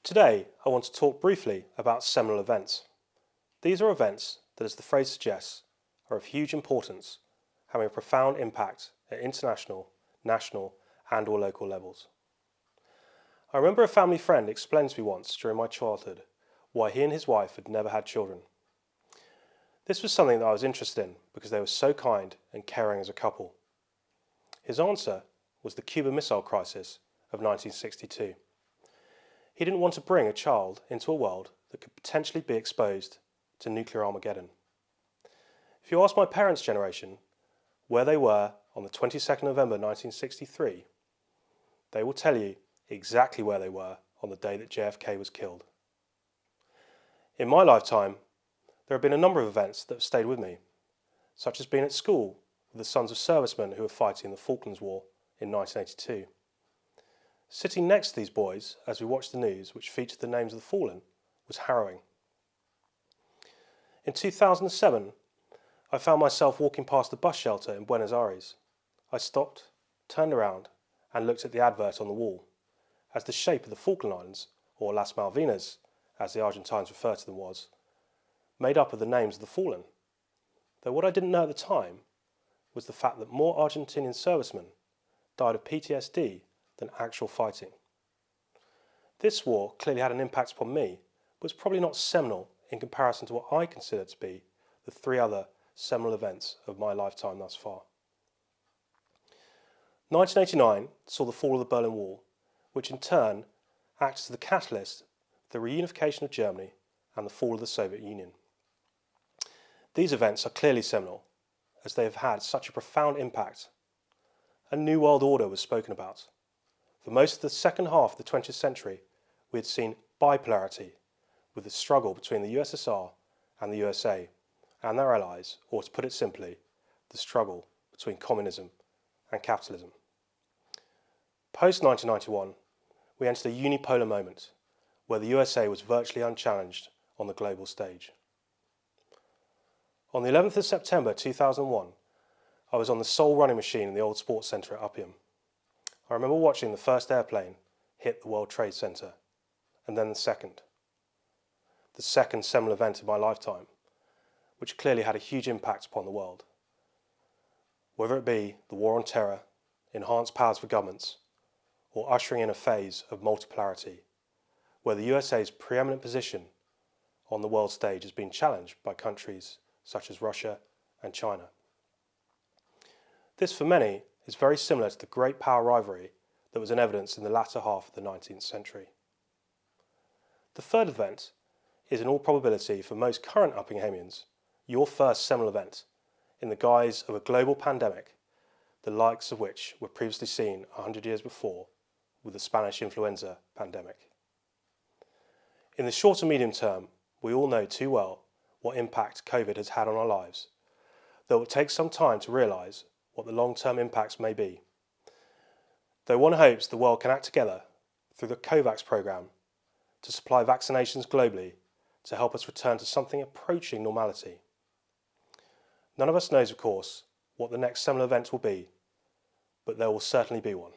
Today, I want to talk briefly about seminal events. These are events that, as the phrase suggests, are of huge importance, having a profound impact at international, national and/or local levels. I remember a family friend explained to me once during my childhood why he and his wife had never had children. This was something that I was interested in because they were so kind and caring as a couple. His answer was the Cuban Missile Crisis of 1962. He didn't want to bring a child into a world that could potentially be exposed to nuclear Armageddon. If you ask my parents' generation where they were on the 22nd November 1963, they will tell you exactly where they were on the day that JFK was killed. In my lifetime, there have been a number of events that have stayed with me, such as being at school with the sons of servicemen who were fighting in the Falklands War in 1982. Sitting next to these boys as we watched the news which featured the names of the fallen was harrowing. In 2007, I found myself walking past a bus shelter in Buenos Aires. I stopped, turned around and looked at the advert on the wall, as the shape of the Falkland Islands, or Las Malvinas, as the Argentines refer to them, was made up of the names of the fallen. Though what I didn't know at the time was the fact that more Argentinian servicemen died of PTSD than actual fighting. This war clearly had an impact upon me, but was probably not seminal in comparison to what I consider to be the three other seminal events of my lifetime thus far. 1989 saw the fall of the Berlin Wall, which in turn acted as the catalyst for the reunification of Germany and the fall of the Soviet Union. These events are clearly seminal, as they have had such a profound impact. A new world order was spoken about. For most of the second half of the 20th century, we had seen bipolarity, with the struggle between the USSR and the USA and their allies, or to put it simply, the struggle between communism and capitalism. Post-1991, we entered a unipolar moment where the USA was virtually unchallenged on the global stage. On the 11th of September 2001, I was on the sole running machine in the old sports centre at Uppingham. I remember watching the first airplane hit the World Trade Center, and then the second seminal event of my lifetime, which clearly had a huge impact upon the world. Whether it be the war on terror, enhanced powers for governments, or ushering in a phase of multipolarity, where the USA's preeminent position on the world stage has been challenged by countries such as Russia and China. This, for many, is very similar to the great power rivalry that was in evidence in the latter half of the 19th century. The third event is in all probability for most current Uppinghamians your first seminal event in the guise of a global pandemic, the likes of which were previously seen 100 years before with the Spanish influenza pandemic. In the short and medium term, we all know too well what impact COVID has had on our lives, though it will take some time to realise what the long-term impacts may be. Though one hopes the world can act together through the COVAX programme to supply vaccinations globally to help us return to something approaching normality. None of us knows, of course, what the next seminal event will be, but there will certainly be one.